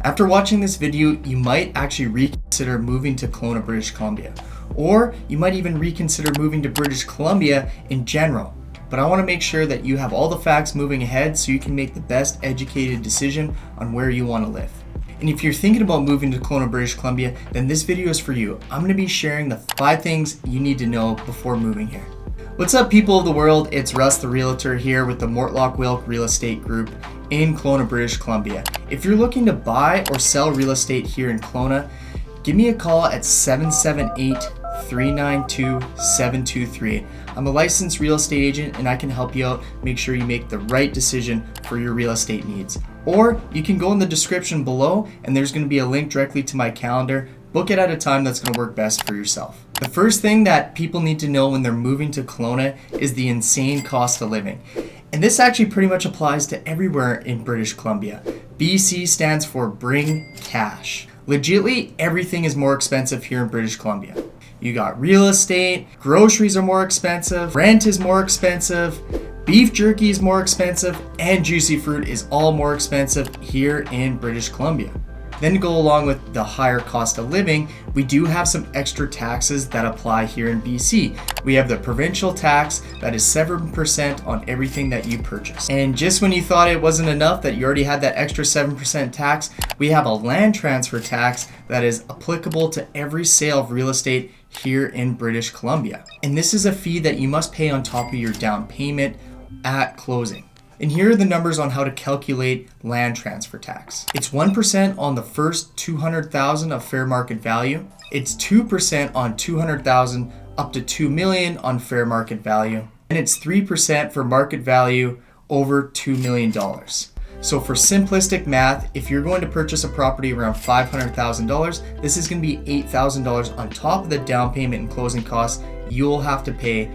After watching this video, you might actually reconsider moving to Kelowna, British Columbia, or you might even reconsider moving to British Columbia in general. But I want to make sure that you have all the facts moving ahead so you can make the best educated decision on where you want to live. And if you're thinking about moving to Kelowna, British Columbia, then this video is for you. I'm going to be sharing the 5 things you need to know before moving here. What's up, people of the world? It's Russ the Realtor here with the Mortlock Real Estate Group in Kelowna, British Columbia. If you're looking to buy or sell real estate here in Kelowna, give me a call at 778-392-7238. I'm a licensed real estate agent and I can help you out, make sure you make the right decision for your real estate needs. Or you can go in the description below and there's going to be a link directly to my calendar. Book it at a time that's going to work best for yourself. The first thing that people need to know when they're moving to Kelowna is the insane cost of living. And this actually pretty much applies to everywhere in British Columbia. BC stands for Bring Cash. Legitly, everything is more expensive here in British Columbia. You got real estate, groceries are more expensive, rent is more expensive, beef jerky is more expensive, and juicy fruit is all more expensive here in British Columbia. Then to go along with the higher cost of living, we do have some extra taxes that apply here in BC. We have the provincial tax that is 7% on everything that you purchase. And just when you thought it wasn't enough that you already had that extra 7% tax, we have a land transfer tax that is applicable to every sale of real estate here in British Columbia. And this is a fee that you must pay on top of your down payment at closing. And here are the numbers on how to calculate land transfer tax. It's 1% on the first 200,000 of fair market value. It's 2% on 200,000 up to 2 million on fair market value. And it's 3% for market value over $2 million. So for simplistic math, if you're going to purchase a property around $500,000, this is going to be $8,000 on top of the down payment and closing costs you'll have to pay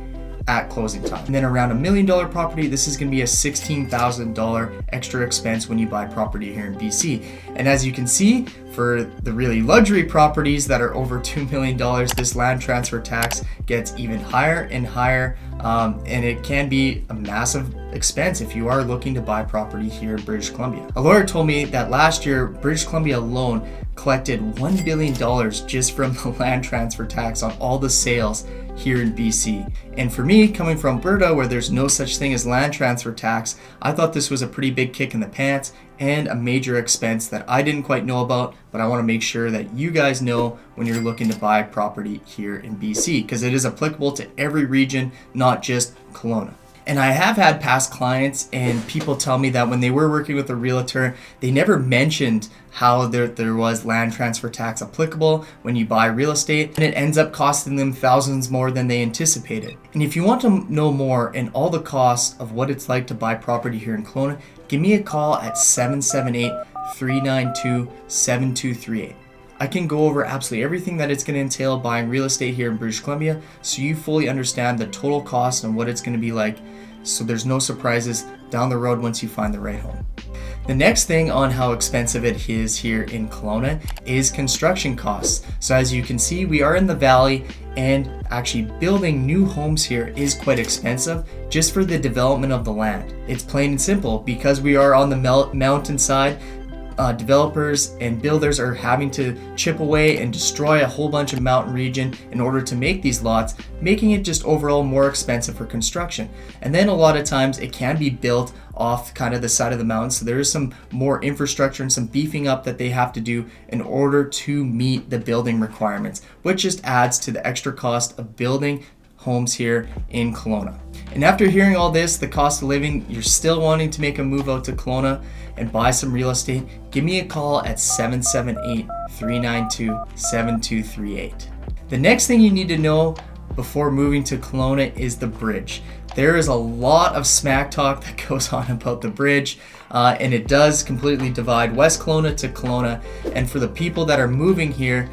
at closing time. And then around $1 million property, this is going to be a $16,000 extra expense when you buy property here in BC. And as you can see, for the really luxury properties that are over $2 million, this land transfer tax gets even higher and higher. And it can be a massive expense if you are looking to buy property here in British Columbia. A lawyer told me that last year, British Columbia alone collected $1 billion just from the land transfer tax on all the sales here in BC. And for me, coming from Alberta, where there's no such thing as land transfer tax, I thought this was a pretty big kick in the pants and a major expense that I didn't quite know about, but I want to make sure that you guys know when you're looking to buy property here in BC, because it is applicable to every region, not just Kelowna. And I have had past clients and people tell me that when they were working with a realtor, they never mentioned how there was land transfer tax applicable when you buy real estate, and it ends up costing them thousands more than they anticipated. And if you want to know more and all the costs of what it's like to buy property here in Kelowna, give me a call at 778-392-7238. I can go over absolutely everything that it's going to entail buying real estate here in British Columbia so you fully understand the total cost and what it's going to be like, so there's no surprises down the road once you find the right home. The next thing on how expensive it is here in Kelowna is construction costs. So as you can see, we are in the valley, and actually building new homes here is quite expensive just for the development of the land. It's plain and simple because we are on the mountainside. Developers and builders are having to chip away and destroy a whole bunch of mountain region in order to make these lots, making it just overall more expensive for construction. And then a lot of times it can be built off kind of the side of the mountain, so there is some more infrastructure and some beefing up that they have to do in order to meet the building requirements, which just adds to the extra cost of building homes here in Kelowna. And after hearing all this, the cost of living, you're still wanting to make a move out to Kelowna and buy some real estate, give me a call at 778-392-7238. The next thing you need to know before moving to Kelowna is the bridge. There is a lot of smack talk that goes on about the bridge, and it does completely divide West Kelowna to Kelowna. And for the people that are moving here,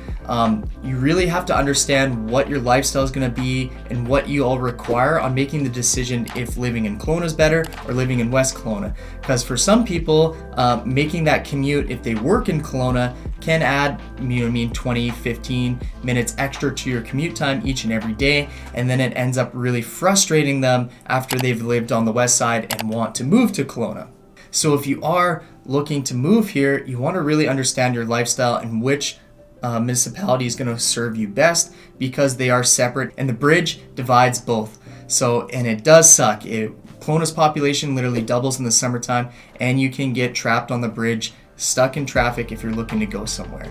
you really have to understand what your lifestyle is going to be and what you all require on making the decision if living in Kelowna is better or living in West Kelowna. Because for some people, making that commute if they work in Kelowna can add 20, 15 minutes extra to your commute time each and every day, and then it ends up really frustrating them after they've lived on the west side and want to move to Kelowna. So if you are looking to move here, you want to really understand your lifestyle and which municipality is going to serve you best, because they are separate and the bridge divides both. So, and it does suck. Kelowna's population literally doubles in the summertime, and you can get trapped on the bridge, stuck in traffic if you're looking to go somewhere.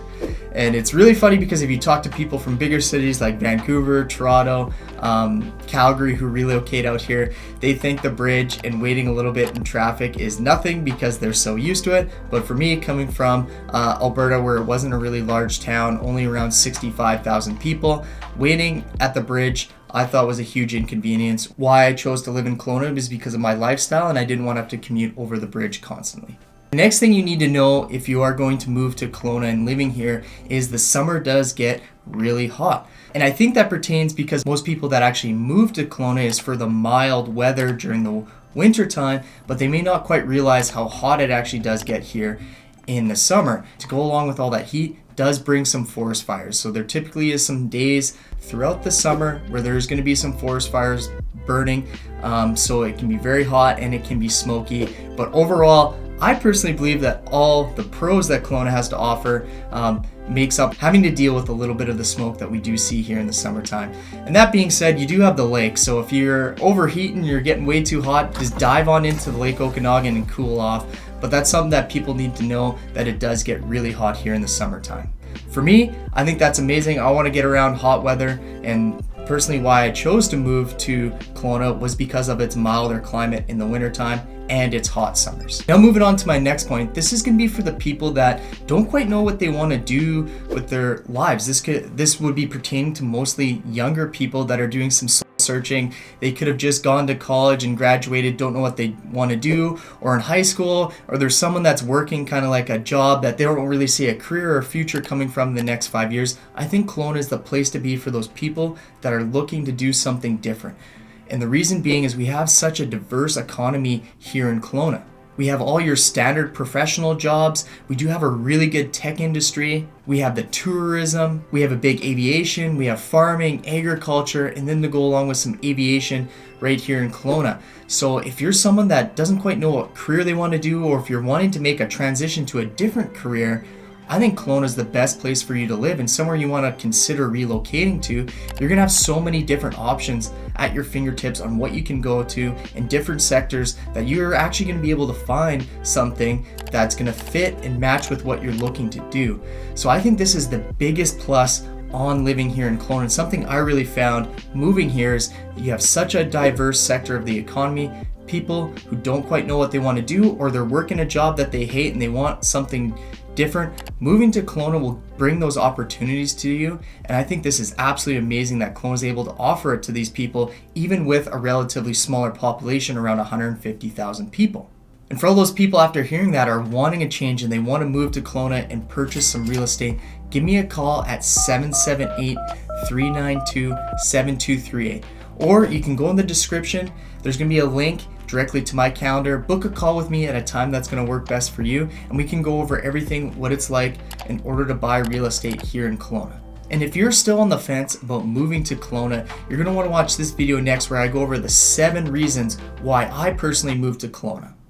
And it's really funny because if you talk to people from bigger cities like Vancouver, Toronto, Calgary who relocate out here, they think the bridge and waiting a little bit in traffic is nothing because they're so used to it. But for me, coming from Alberta, where it wasn't a really large town, only around 65,000 people, waiting at the bridge I thought was a huge inconvenience. Why I chose to live in Kelowna is because of my lifestyle, and I didn't want to have to commute over the bridge constantly. The next thing you need to know if you are going to move to Kelowna and living here is the summer does get really hot. And I think that pertains because most people that actually move to Kelowna is for the mild weather during the winter time, but they may not quite realize how hot it actually does get here in the summer. To go along with all that heat does bring some forest fires. So there typically is some days throughout the summer where there's going to be some forest fires burning. So it can be very hot and it can be smoky. But overall, I personally believe that all the pros that Kelowna has to offer makes up having to deal with a little bit of the smoke that we do see here in the summertime. And that being said, you do have the lake. So if you're overheating, you're getting way too hot, just dive on into the Lake Okanagan and cool off. But that's something that people need to know, that it does get really hot here in the summertime. For me, I think that's amazing. I want to get around hot weather, and personally why I chose to move to Kelowna was because of its milder climate in the wintertime and its hot summers. Now moving on to my next point, this is going to be for the people that don't quite know what they want to do with their lives. This would be pertaining to mostly younger people that are doing some soul searching. They could have just gone to college and graduated, don't know what they want to do, or in high school, or there's someone that's working kind of like a job that they don't really see a career or future coming from the next 5 years. I think Kelowna is the place to be for those people that are looking to do something different. And the reason being is we have such a diverse economy here in Kelowna. We have all your standard professional jobs. We do have a really good tech industry. We have the tourism. We have a big aviation. We have farming, agriculture, and then to go along with some aviation right here in Kelowna. So if you're someone that doesn't quite know what career they want to do, or if you're wanting to make a transition to a different career, I think Kelowna is the best place for you to live, and somewhere you want to consider relocating to. You're going to have so many different options at your fingertips on what you can go to in different sectors that you're actually going to be able to find something that's going to fit and match with what you're looking to do. So I think this is the biggest plus on living here in Kelowna. Something I really found moving here is you have such a diverse sector of the economy. People who don't quite know what they want to do, or they're working a job that they hate and they want something different, moving to Kelowna will bring those opportunities to you. And I think this is absolutely amazing that Kelowna is able to offer it to these people, even with a relatively smaller population, around 150,000 people. And for all those people after hearing that are wanting a change and they want to move to Kelowna and purchase some real estate, give me a call at 778-392-7238. Or you can go in the description. There's going to be a link directly to my calendar. Book a call with me at a time that's going to work best for you, and we can go over everything, what it's like in order to buy real estate here in Kelowna. And if you're still on the fence about moving to Kelowna, you're going to want to watch this video next, where I go over the 7 reasons why I personally moved to Kelowna.